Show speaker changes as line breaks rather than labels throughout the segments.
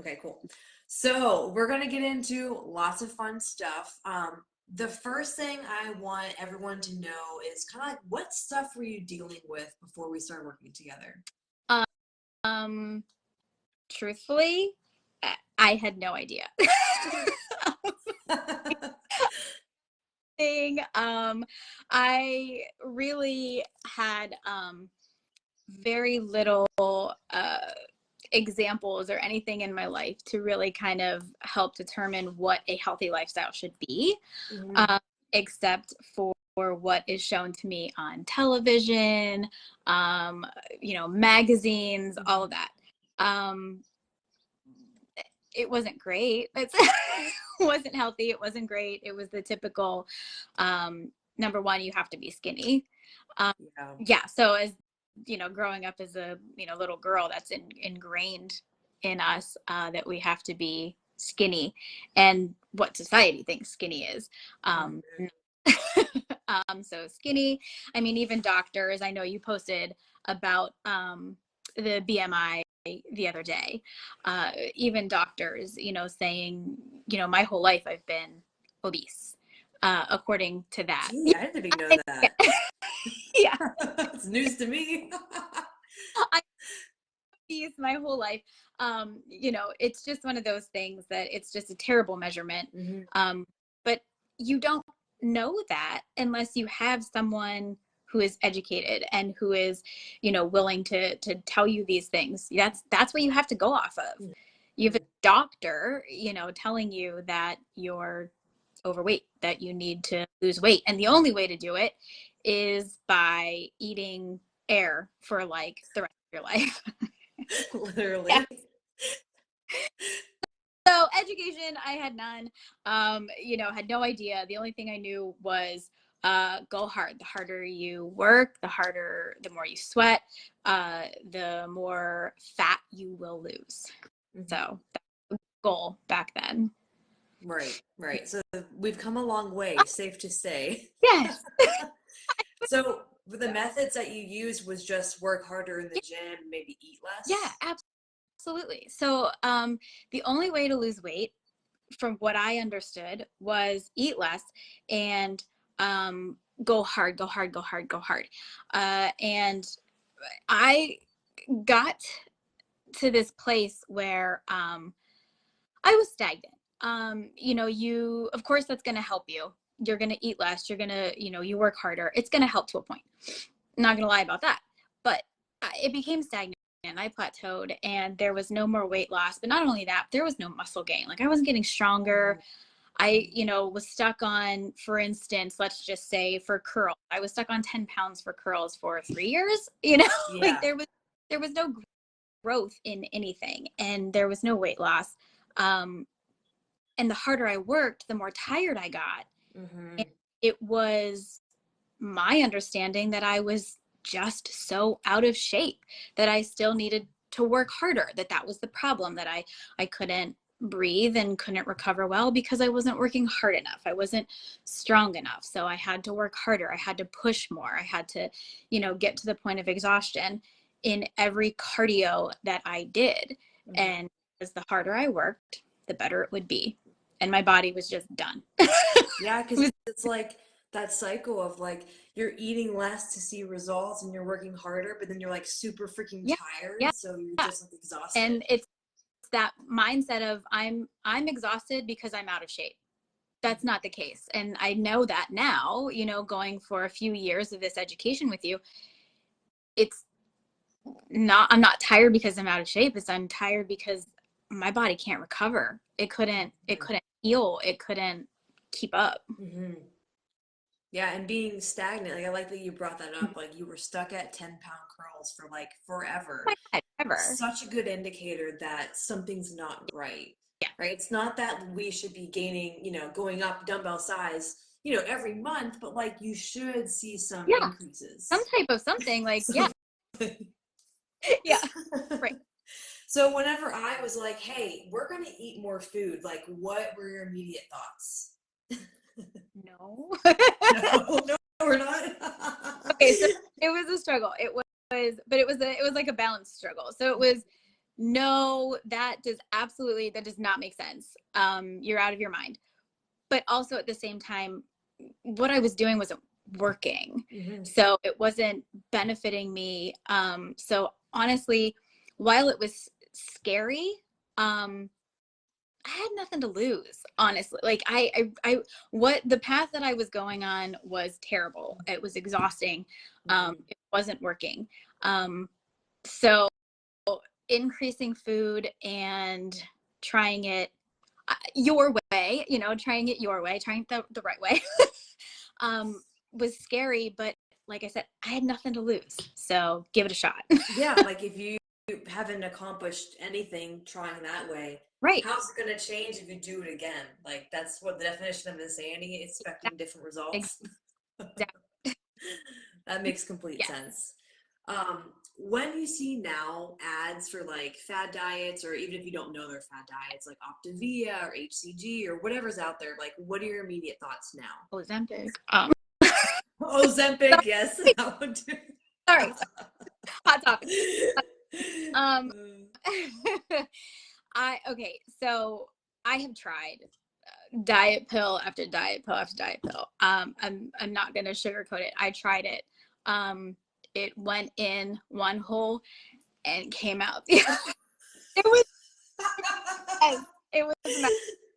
Okay, cool. So we're going to get into lots of fun stuff. The first thing I want everyone to know is kind of like, what stuff were you dealing with before we started working together?
Um, Truthfully, I had no idea. I really had very little examples or anything in my life to really kind of help determine what a healthy lifestyle should be, except for what is shown to me on television, magazines, all of that. It wasn't great. It wasn't healthy. It wasn't great. It was the typical, number one, you have to be skinny. Yeah. So as, growing up as a, little girl, that's ingrained in us, that we have to be skinny, and what society thinks skinny is. So skinny, I mean, even doctors, I know you posted about, the BMI the other day, even doctors, saying, my whole life I've been obese, according to that.
Gee, I didn't even know that.
Yeah.
It's news to me.
I obese my whole life. It's just one of those things that it's just a terrible measurement. But you don't know that unless you have someone who is educated and who is, willing to tell you these things. That's what you have to go off of. You have a doctor, telling you that you're overweight, that you need to lose weight. And the only way to do it is by eating air for like the rest of your life.
Literally.
Yeah. So education, I had none, had no idea. The only thing I knew was go hard. The harder you work, the more you sweat, the more fat you will lose. So that was the goal back then.
Right. So we've come a long way, safe to say.
Yes.
So the methods that you used was just work harder in the gym, maybe eat less?
Yeah, absolutely. So the only way to lose weight, from what I understood, was eat less and go hard. And I got to this place where I was stagnant. You, of course, that's going to help you. You're going to eat less. You're going to, you work harder. It's going to help to a point. I'm not going to lie about that. But it became stagnant. And I plateaued, and there was no more weight loss. But not only that, there was no muscle gain. Like, I wasn't getting stronger. I, was stuck on, for instance, let's just say for curls, I was stuck on 10 pounds for curls for 3 years, like there was no growth in anything, and there was no weight loss. And the harder I worked, the more tired I got. And it was my understanding that I was just so out of shape that I still needed to work harder, that was the problem, that I couldn't breathe and couldn't recover well because I wasn't working hard enough. I wasn't strong enough. So I had to work harder. I had to push more. I had to, get to the point of exhaustion in every cardio that I did. And as the harder I worked, the better it would be. And my body was just done.
Yeah, because it's like that cycle of like you're eating less to see results and you're working harder, but then you're like super freaking tired. So you're just like exhausted.
And it's that mindset of I'm exhausted because I'm out of shape. That's not the case. And I know that now, going for a few years of this education with you, I'm not tired because I'm out of shape. I'm tired because my body can't recover. It couldn't heal. It couldn't keep up.
Yeah, and being stagnant, like I like that you brought that up, like you were stuck at 10-pound curls for like forever.
Ever.
Such a good indicator that something's not right.
Yeah.
Right? It's not that we should be gaining, going up dumbbell size, every month, but like you should see some increases.
Some type of something, like, yeah. Yeah. Right.
So whenever I was like, hey, we're going to eat more food, like what were your immediate thoughts?
No.
No, we're not.
Okay, so it was a struggle. It was like a balanced struggle. So it was no, that does not make sense. You're out of your mind. But also at the same time, what I was doing wasn't working.
Mm-hmm.
So it wasn't benefiting me. So honestly, while it was scary, I had nothing to lose, honestly. Like what the path that I was going on was terrible. It was exhausting. It wasn't working. So increasing food and trying it your way, trying it your way, trying the right way, was scary. But like I said, I had nothing to lose. So give it a shot.
Yeah, like if you haven't accomplished anything trying that way,
Right.
how's it going to change if you do it again? Like that's what the definition of insanity, expecting different results.
Exactly.
That makes complete
Yes.
sense. When you see now ads for like fad diets, or even if you don't know they're fad diets, like Optavia or HCG or whatever's out there, like what are your immediate thoughts now?
Ozempic.
Ozempic, yes. That one too.
Sorry. Hot topic. So I have tried diet pill after diet pill after diet pill. I'm not gonna sugarcoat it. I tried it. It went in one hole and came out. It was it was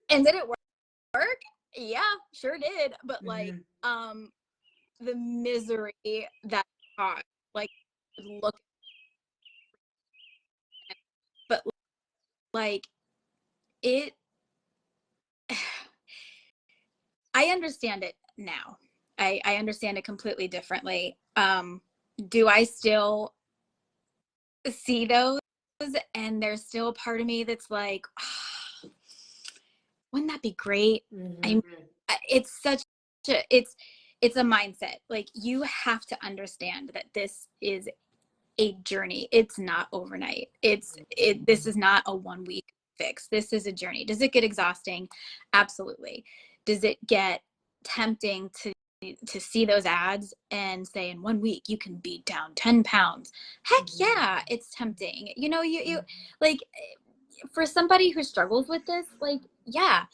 and did it work? Yeah, sure did. But like the misery that caused, like look, but like it I understand it now. I understand it completely differently. Do I still see those? And there's still a part of me that's like, oh, wouldn't that be great? It's such it's a mindset. Like you have to understand that this is a journey. It's not overnight. This is not a 1 week fix. This is a journey. Does it get exhausting? Absolutely. Does it get tempting to see those ads and say in 1 week you can be down 10 pounds? Heck yeah, it's tempting. You like, for somebody who struggles with this, like, yeah,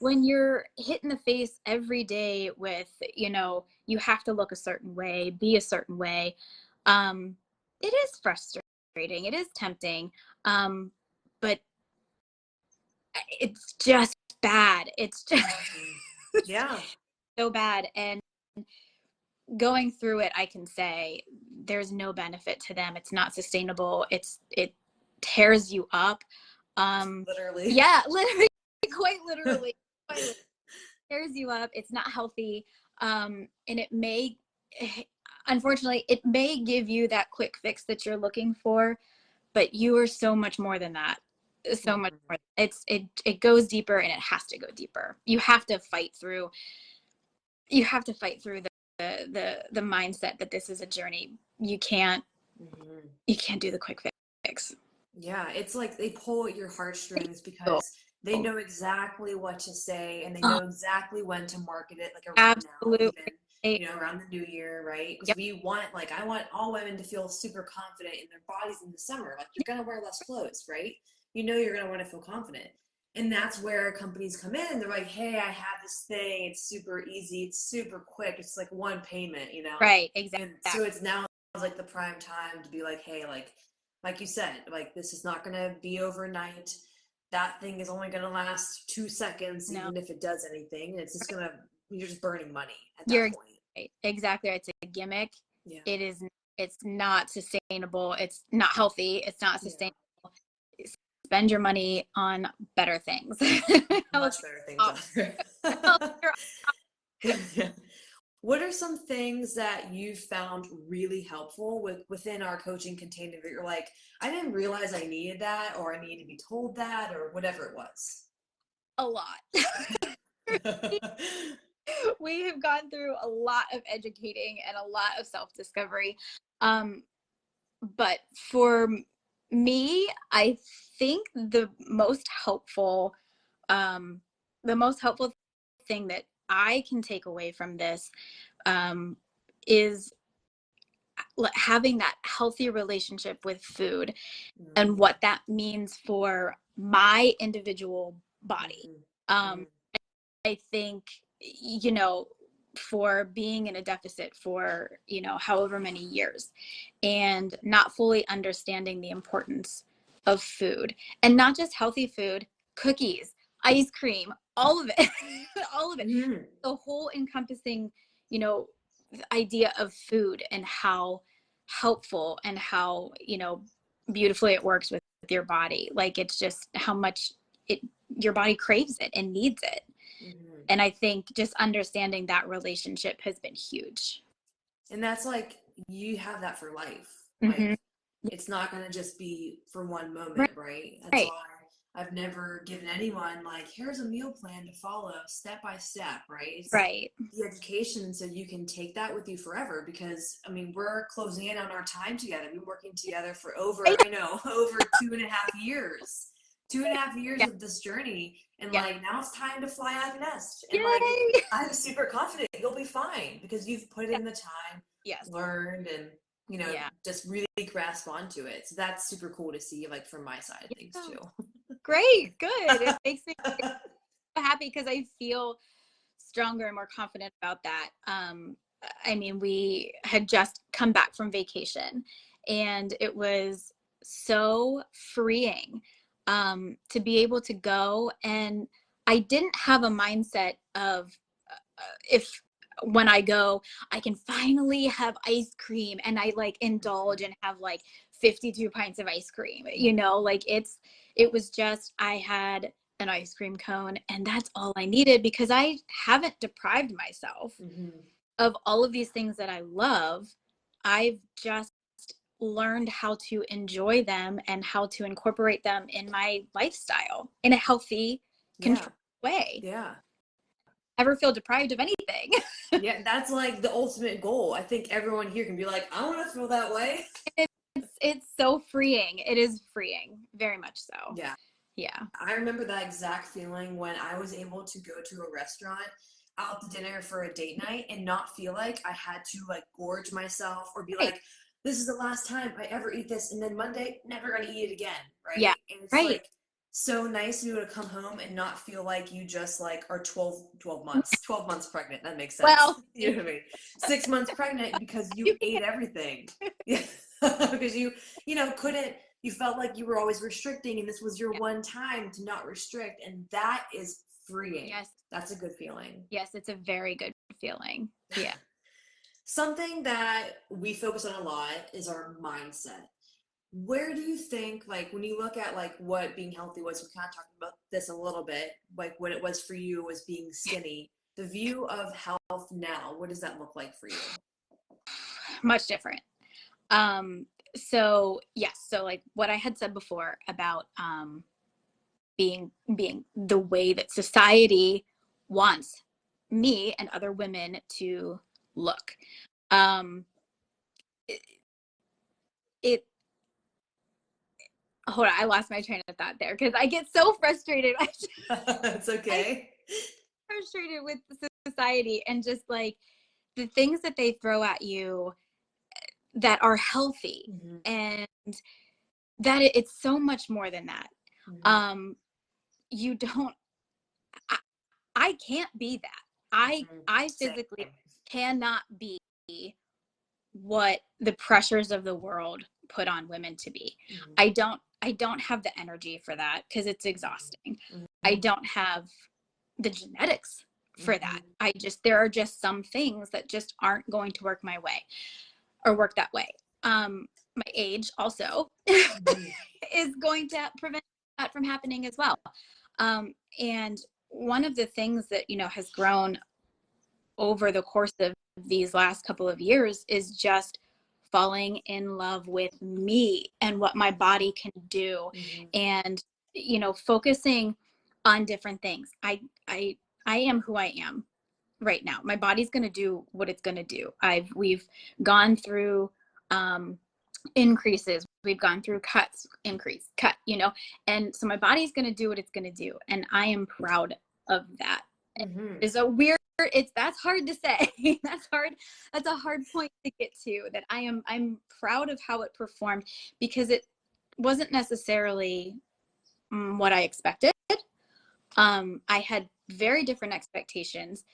when you're hit in the face every day with, you have to look a certain way, be a certain way, it is frustrating, it is tempting, but it's just bad. It's just
Yeah.
so bad. And going through it, I can say there's no benefit to them. It's not sustainable. It tears you up.
Literally.
Yeah, literally, quite literally, tears you up. It's not healthy. And unfortunately, it may give you that quick fix that you're looking for, but you are so much more than that. So much more. It goes deeper, and it has to go deeper. You have to fight through the mindset that this is a journey. You can't do the quick fix.
Yeah, it's like they pull at your heartstrings because they know exactly what to say, and they know exactly when to market it, like around
Absolutely.
now, even around the new year, right? Because I want all women to feel super confident in their bodies in the summer. Like you're gonna wear less clothes, right? You're gonna want to feel confident. And that's where companies come in. They're like, hey, I have this thing. It's super easy. It's super quick. It's like one payment.
Right, exactly.
And so it's now like the prime time to be like, hey, like you said, like this is not going to be overnight. That thing is only going to last 2 seconds, even if it does anything. It's just going to, you're just burning money at that point.
Right. Exactly. It's a gimmick.
Yeah.
It's not sustainable. It's not healthy. It's not sustainable. Yeah. Spend your money on better things.
Much better things out there. Yeah. What are some things that you've found really helpful within our coaching container that you're like, I didn't realize I needed that, or I needed to be told that, or whatever it was?
A lot. We have gone through a lot of educating and a lot of self-discovery. But for me, I think the most helpful thing that I can take away from this is having that healthy relationship with food and
Mm-hmm.
what that means for my individual body.
Mm-hmm.
I think, you know, for being in a deficit for, you know, however many years and not fully understanding the importance of food, and not just healthy food, cookies, ice cream, all of it, all of it,
Mm-hmm.
the whole encompassing, you know, idea of food and how helpful and how, you know, beautifully it works with your body. Like, it's just how much it, your body craves it and needs it.
Mm-hmm.
And I think just understanding that relationship has been huge.
And that's like, you have that for life.
Mm-hmm.
Like, it's not going to just be for one
Right.
moment, right? That's
Right.
why I've never given anyone, like, here's a meal plan to follow step by step, right? It's
Right.
the education so you can take that with you forever. Because, I mean, we're closing in on our time together. We've been working together for over,
Right.
I know, over 2.5 years. 2.5 years
Yeah.
of this journey. And,
Yeah.
like, now it's time to fly out of the nest. And, like,
Yay.
I'm super confident you'll be fine because you've put
Yeah.
in the time,
Yes.
learned, and
Yeah.
just really grasp onto it. So that's super cool to see, like, from my side of things
Yeah.
too.
Great. Good. It makes me happy because I feel stronger and more confident about that. I mean, we had just come back from vacation and it was so freeing to be able to go. And I didn't have a mindset of if when I go, I can finally have ice cream and I like indulge and have like 52 pints of ice cream, you know, like it was just, I had an ice cream cone and that's all I needed because I haven't deprived myself
Mm-hmm.
of all of these things that I love. I've just learned how to enjoy them and how to incorporate them in my lifestyle in a healthy,
Yeah.
controlled way.
Yeah.
Ever feel deprived of anything?
Yeah. That's like the ultimate goal. I think everyone here can be like, I want to feel that way.
It's so freeing. It is freeing, very much so.
Yeah.
Yeah.
I remember that exact feeling when I was able to go to a restaurant out to dinner for a date night and not feel like I had to, like, gorge myself or be
Right.
like, this is the last time I ever eat this, and then Monday never gonna eat it again,
Yeah.
right? And it's
Right.
like so nice to be able to come home and not feel like you just, like, are 12 months pregnant. That makes sense.
Well,
You know what I mean? 6 months pregnant because you
you
ate
can.
everything. Yeah. Because couldn't, you felt like you were always restricting, and this was your
Yeah.
one time to not restrict, and that is freeing.
Yes.
That's a good feeling.
Yes, it's a very good feeling. Yeah.
Something that we focus on a lot is our mindset. Where do you think, like, when you look at, like, what being healthy was, we kind of talked about this a little bit, like what it was for you was being skinny, the view of health now, what does that look like for you?
Much different. So yes, so like what I had said before about being the way that society wants me and other women to look. Um it, it hold on, I lost my train of thought there because I get so frustrated.
It's
I
okay.
frustrated with society and just like the things that they throw at you that are healthy,
Mm-hmm.
and that it's so much more than that.
Mm-hmm.
um you don't, I, I can't be that.
Mm-hmm.
I
Same.
physically cannot be what the pressures of the world put on women to be.
Mm-hmm.
I don't have the energy for that because it's exhausting. I
Mm-hmm.
don't have the genetics for
Mm-hmm.
that. There are just some things that just aren't going to work my way or work that way. My age also
Mm-hmm.
is going to prevent that from happening as well. And one of the things that, you know, has grown over the course of these last couple of years is just falling in love with me and what my body can do,
Mm-hmm.
and, you know, focusing on different things. I am who I am right now. My body's going to do what it's going to do. We've gone through increases, we've gone through cuts, increase, cut, you know, and so my body's going to do what it's going to do, and I am proud of that. It
Mm-hmm.
is a weird that's hard to say. That's a hard point to get to, that I'm proud of how it performed, because it wasn't necessarily what I expected. I had very different expectations.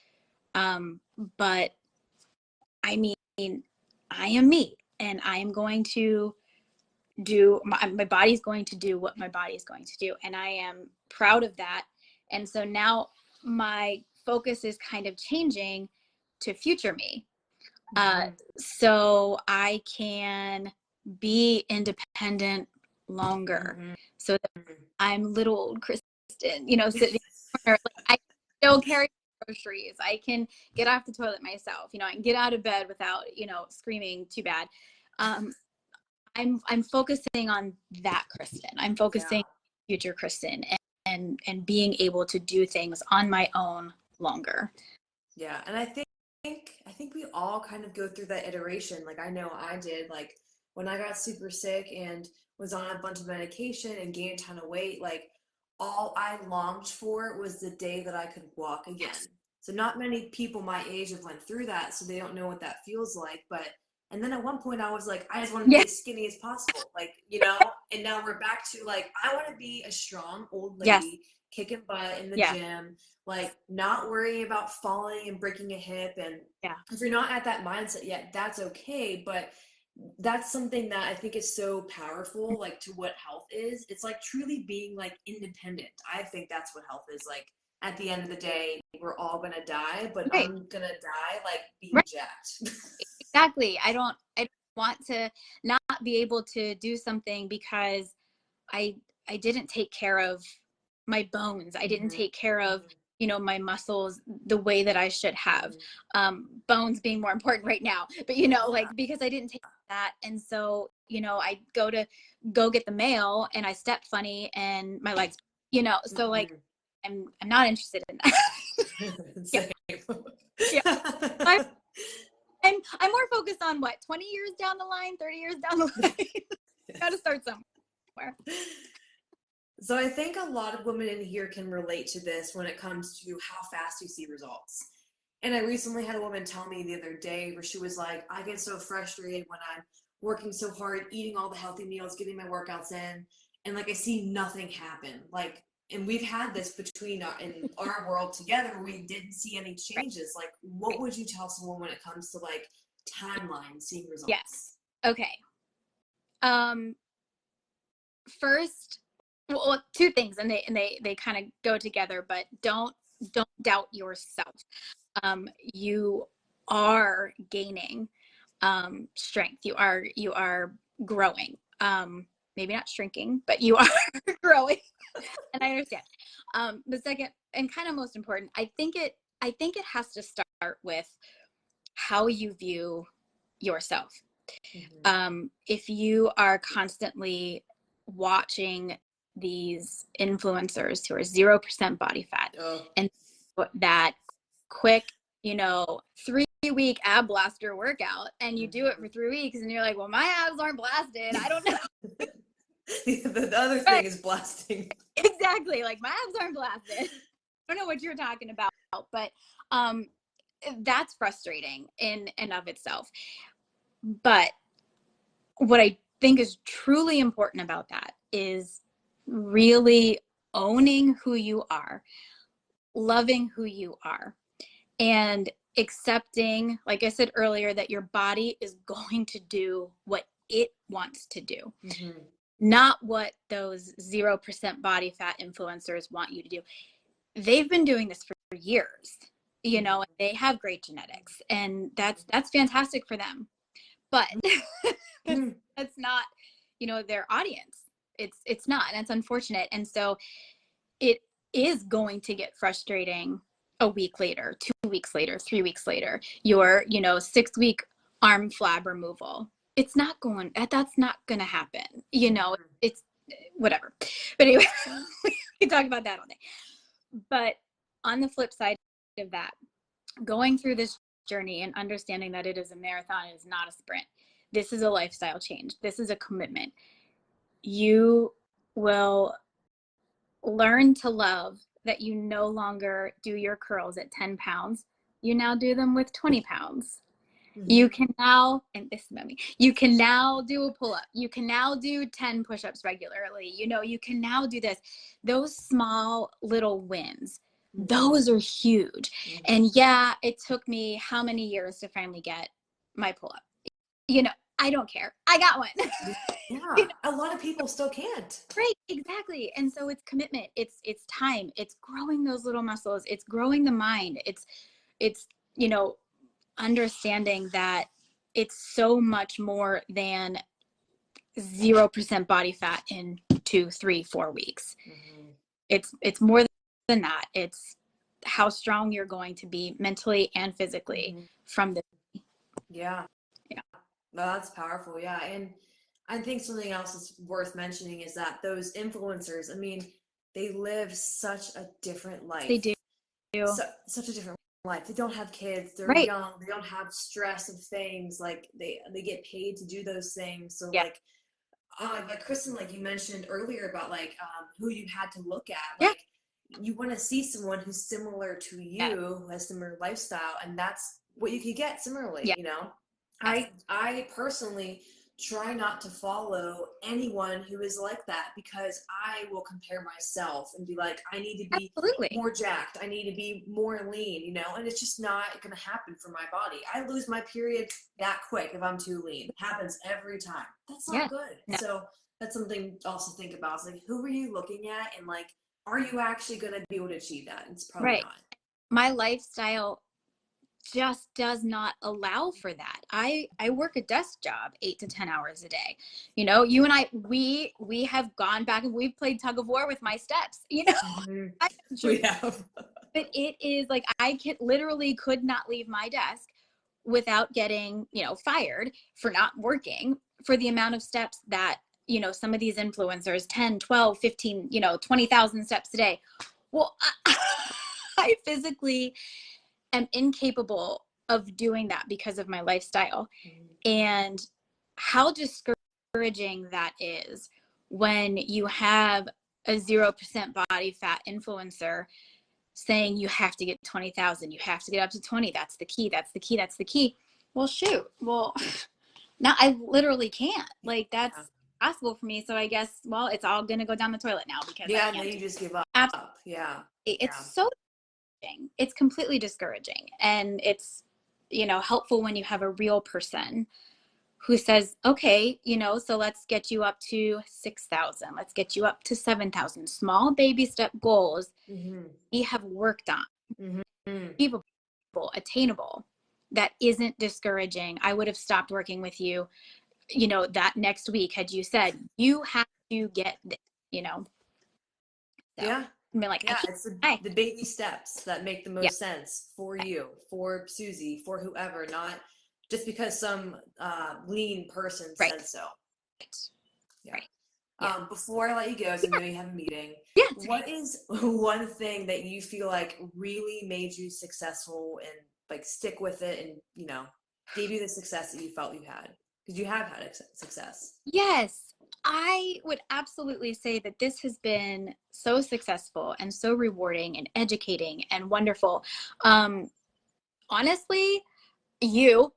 But I mean, I am me, and I am going to do, my body's going to do what my body is going to do. And I am proud of that. And so now my focus is kind of changing to future me. So I can be independent longer. So that I'm little old Kristin, you know, sitting in the corner, like, I still carry groceries. I can get off the toilet myself. You know, I can get out of bed without, you know, screaming too bad. I'm focusing on that Kristin. I'm focusing on future Kristin, and being able to do things on my own longer.
Yeah, and I think we all kind of go through that iteration. Like, I know I did. Like, when I got super sick and was on a bunch of medication and gained a ton of weight, like, all I longed for was the day that I could walk again. So not many people my age have went through that, so they don't know what that feels like. But and then at one point I was like, I just want to be as skinny as possible, like, you know. And now we're back to, like, I want to be a strong old lady kicking butt in the gym, like, not worrying about falling and breaking a hip. And if you're not at that mindset yet, that's okay. But that's something that I think is so powerful, like, to what health is. It's like truly being, like, independent. I think that's what health is. Like, at the end of the day, we're all gonna die, but I'm gonna die like being jacked.
Exactly. I don't want to not be able to do something because I didn't take care of my bones. I didn't take care of, you know, my muscles the way that I should have. Bones being more important right now, but, you know, like, because I didn't take that. And so, you know, I go get the mail and I step funny and my legs, you know, so like, I'm not interested in that. I'm more focused on what, 20 years down the line, 30 years down the line. Got to start somewhere.
So I think a lot of women in here can relate to this when it comes to how fast you see results. And I recently had a woman tell me the other day where she was like, I get so frustrated when I'm working so hard, eating all the healthy meals, getting my workouts in, and, like, I see nothing happen. Like, and we've had this between in our world together where we didn't see any changes. Like, what would you tell someone when it comes to, like, timeline, seeing results?
Yes. Okay. First, well, two things, and they kind of go together, but don't doubt yourself. You are gaining strength. You are growing. Maybe not shrinking, but you are growing. And I understand. The second, and kind of most important, I think it has to start with how you view yourself. If you are constantly watching these influencers who are 0% body fat and that quick, you know, 3-week ab blaster workout, and you do it for 3 weeks and you're like, well, my abs aren't blasted. I don't know.
The other thing is blasting.
Exactly. Like, my abs aren't blasted. I don't know what you're talking about, but that's frustrating in and of itself. But what I think is truly important about that is really owning who you are, loving who you are, and accepting, like I said earlier, that your body is going to do what it wants to do, not what those 0% body fat influencers want you to do. They've been doing this for years, you know, and they have great genetics, and that's fantastic for them. But that's not, you know, their audience. It's not, and it's unfortunate. And so it is going to get frustrating a week later, 2 weeks later, 3 weeks later, your, you know, 6-week arm flab removal. It's not going, that's not going to happen. You know, it's whatever. But anyway, we can talk about that all day. But on the flip side of that, going through this journey and understanding that it is a marathon, it is not a sprint. This is a lifestyle change. This is a commitment. You will learn to love that you no longer do your curls at 10 pounds You now do them with 20 pounds.
Mm-hmm.
You can now, and this is about me, you can now do a pull-up. You can now do 10 push-ups regularly. You know, you can now do this. Those small little wins, those are huge.
Mm-hmm.
And yeah, it took me how many years to finally get my pull-up? You know, I don't care. I got one.
Yeah,
You know?
a lot of people still can't.
Right, exactly. And so it's commitment. It's time. It's growing those little muscles. It's growing the mind. It's you know, understanding that it's so much more than 0% body fat in 2, 3, 4 weeks.
Mm-hmm.
It's more than that. It's how strong you're going to be mentally and physically from this.
Yeah.
Yeah.
No, that's powerful. Yeah. And I think something else that's worth mentioning is that those influencers, I mean, they live such a different
They
life.
do.
Such a different life. They don't have kids. They're
Right.
young. They don't have stress of things. Like they get paid to do those things. So
Yeah.
like Kristin, like you mentioned earlier about like who you had to look at.
Yeah.
Like you want to see someone who's similar to you, who has similar lifestyle, and that's what you can get similarly.
Yeah.
You know,
Yes.
I personally try not to follow anyone who is like that because I will compare myself and be like, I need to be
Absolutely.
more jacked. I need to be more lean, you know, and it's just not going to happen for my body. I lose my period that quick if I'm too lean. It happens every time. That's not good.
No.
So that's something else to think about. It's like, who are you looking at? And like, are you actually going to be able to achieve that? It's probably
Right.
not.
My lifestyle just does not allow for that. I work a desk job 8 to 10 hours a day. You know, you and I, we have gone back and we've played tug of war with my steps, you know.
Mm-hmm. We have.
But it is like, I literally could not leave my desk without getting, you know, fired for not working for the amount of steps that, you know, some of these influencers, 10, 12, 15, you know, 20,000 steps a day. Well, I physically am incapable of doing that because of my lifestyle. And how discouraging that is when you have a 0% body fat influencer saying you have to get 20,000, you have to get up to 20. That's the key. That's the key. That's the key. Well, shoot. Well, now I literally can't. Like, that's possible for me. So I guess, well, it's all going to go down the toilet now because I can't.
Now you just give up. Yeah.
It's so discouraging. It's completely discouraging. And it's, you know, helpful when you have a real person who says, okay, you know, so let's get you up to 6,000. Let's get you up to 7,000. Small baby step goals we have worked on. Achievable, attainable. That isn't discouraging. I would have stopped working with you, you know, that next week had you said, you have to get this, you know. So,
yeah.
I mean, like,
It's the baby steps that make the most sense for you, for Susie, for whoever, not just because some lean person said so. Yeah.
Right.
Before I let you go, so I know you have a meeting.
Yeah.
What is one thing that you feel like really made you successful and like stick with it and, you know, gave you the success that you felt you had? Because you have had success.
Yes. I would absolutely say that this has been so successful and so rewarding and educating and wonderful. Honestly, you.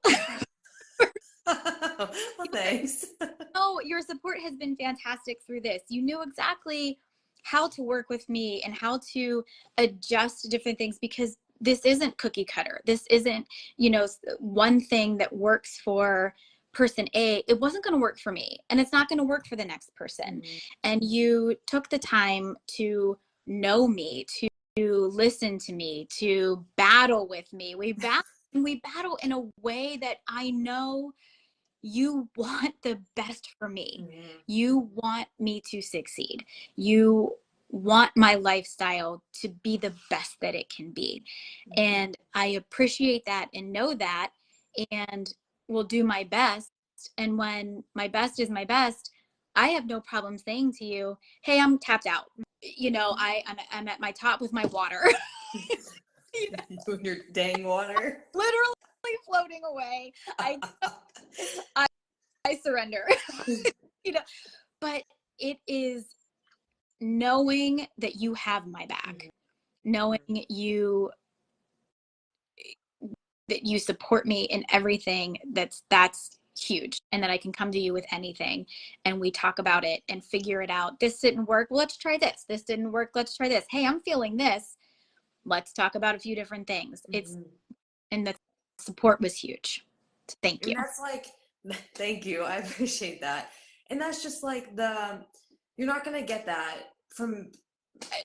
Well, thanks.
No, your support has been fantastic through this. You knew exactly how to work with me and how to adjust different things because this isn't cookie cutter. This isn't, you know, one thing that works for person A. It wasn't going to work for me and it's not going to work for the next person. And you took the time to know me, to listen to me, to battle with me. We battle in a way that I know you want the best for me. You want me to succeed. You want my lifestyle to be the best that it can be. And I appreciate that and know that and will do my best. And when my best is my best, I have no problem saying to you, hey, I'm tapped out. You know, I'm at my top with my water.
Your dang water.
Literally floating away. I surrender. You know, but it is knowing that you have my back, knowing you that you support me in everything, that's huge. And that I can come to you with anything and we talk about it and figure it out. This didn't work. Let's try this. This didn't work. Let's try this. Hey, I'm feeling this. Let's talk about a few different things. And the support was huge. Thank you.
And that's like, thank you. I appreciate that. And that's just like you're not going to get that from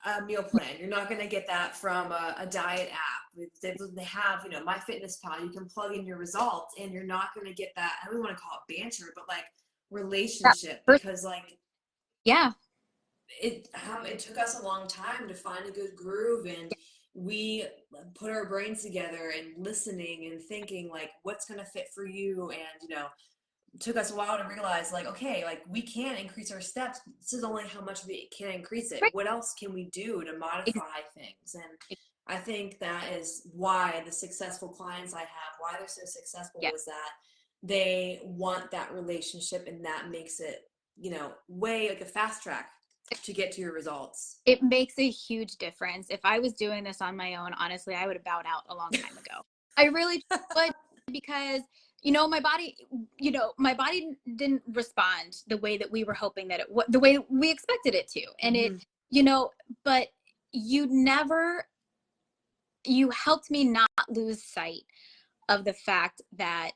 a meal plan. You're not going to get that from a diet app. They have, MyFitnessPal. You can plug in your results, and you're not going to get that. I don't want to call it banter, but like relationship, because like,
yeah,
it took us a long time to find a good groove, and we put our brains together and listening and thinking like what's going to fit for you. And it took us a while to realize like, okay, like we can increase our steps. This is only how much we can increase it.
right.
What else can we do to modify things? And I think that is why the successful clients I have, why they're so successful, is that they want that relationship, and that makes it way like a fast track to get to your results.
It makes a huge difference. If I was doing this on my own, honestly, I would have bowed out a long time ago. I really would, because my body didn't respond the way that we were hoping that the way we expected it to. And but you helped me not lose sight of the fact that,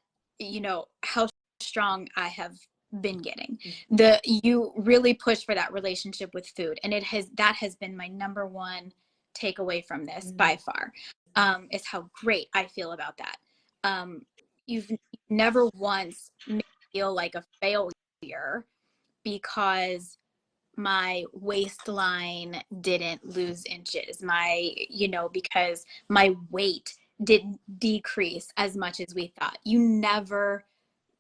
how strong I have been getting. You really push for that relationship with food. And that has been my number one takeaway from this by far, is how great I feel about that. You've never once made me feel like a failure because my waistline didn't lose inches, because my weight didn't decrease as much as we thought. You never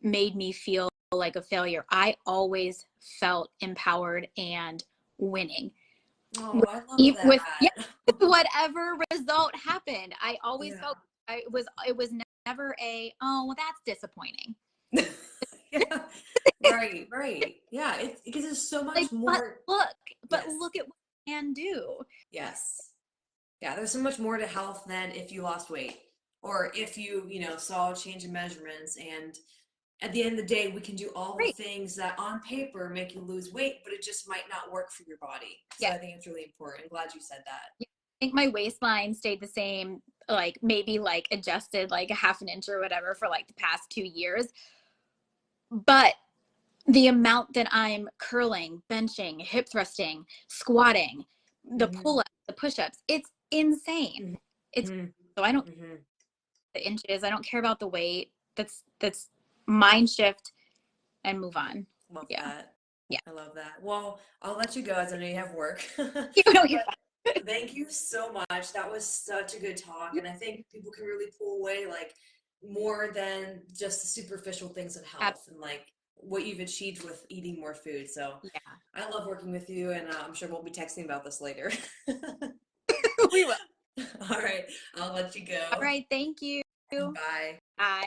made me feel like a failure. I always felt empowered and winning.
Oh, I love that.
Whatever result happened, I always felt it was never well, that's disappointing.
Yeah. Right. Yeah, it's because there's so much more.
But look at what you can do.
Yes. Yeah, there's so much more to health than if you lost weight, or if you saw a change in measurements. And at the end of the day, we can do all the things that on paper make you lose weight, but it just might not work for your body. So I think it's really important. I'm glad you said that.
I think my waistline stayed the same, like maybe like adjusted like a half an inch or whatever for like the past 2 years. But the amount that I'm curling, benching, hip thrusting, squatting, the pull-ups, the push-ups, it's insane. So I don't the inches. I don't care about the weight. That's mind shift and move on.
Love that.
Yeah.
I love that. Well, I'll let you go as I know you have work. Thank you so much. That was such a good talk. And I think people can really pull away like more than just the superficial things of health and like what you've achieved with eating more food. So I love working with you, and I'm sure we'll be texting about this later.
We will.
All right. I'll let you go.
All right. Thank you.
Bye.
Bye.